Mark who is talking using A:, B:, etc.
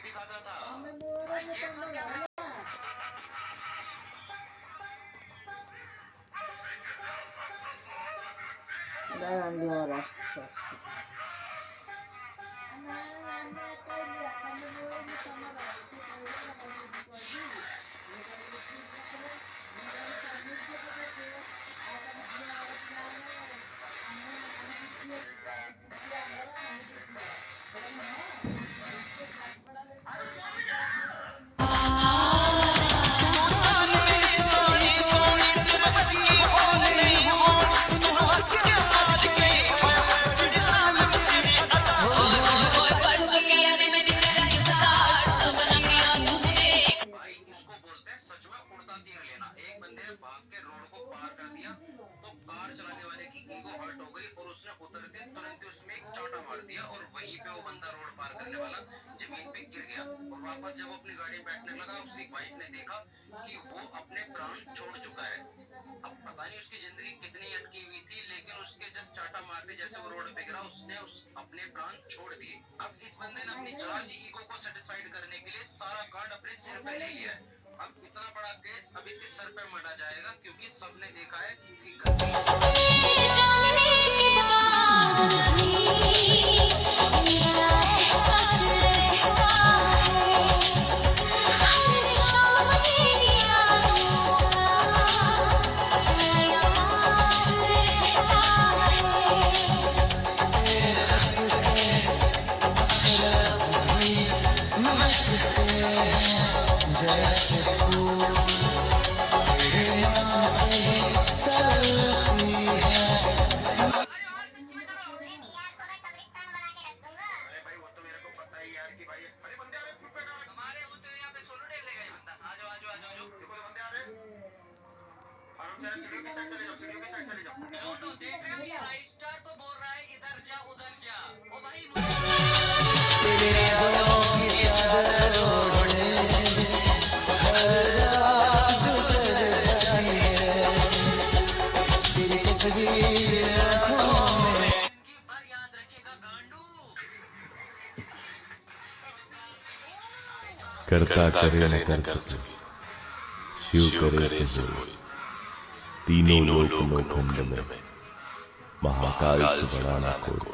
A: भी खाता था। ये सुन के
B: Dalam dia orang.
A: जमीन पे गिर गया और वापस जब अपनी गाड़ी में बैठने लगा उसकी वाइफ ने देखा कि वो अपने प्राण छोड़ चुका है। अब पता नहीं उसकी जिंदगी कितनी अटकी हुई थी, लेकिन उसके जस्ट चाटा मारते जैसे वो रोड पे गिरा उसने अपने प्राण छोड़ दिए। अब इस बंदे ने अपनी जरा सी ईगो को सेटिस्फाइड करने के लिए सारा कांड अपने सिर पे ले लिया है। अब इतना बड़ा केस अब इसके सर पे मटा जाएगा, क्योंकि सबने देखा है कि
C: करता करे न कर सके, शिव करे से बोल। तीनों लोक लोखंड में महाकाल से बड़ा ना कोई।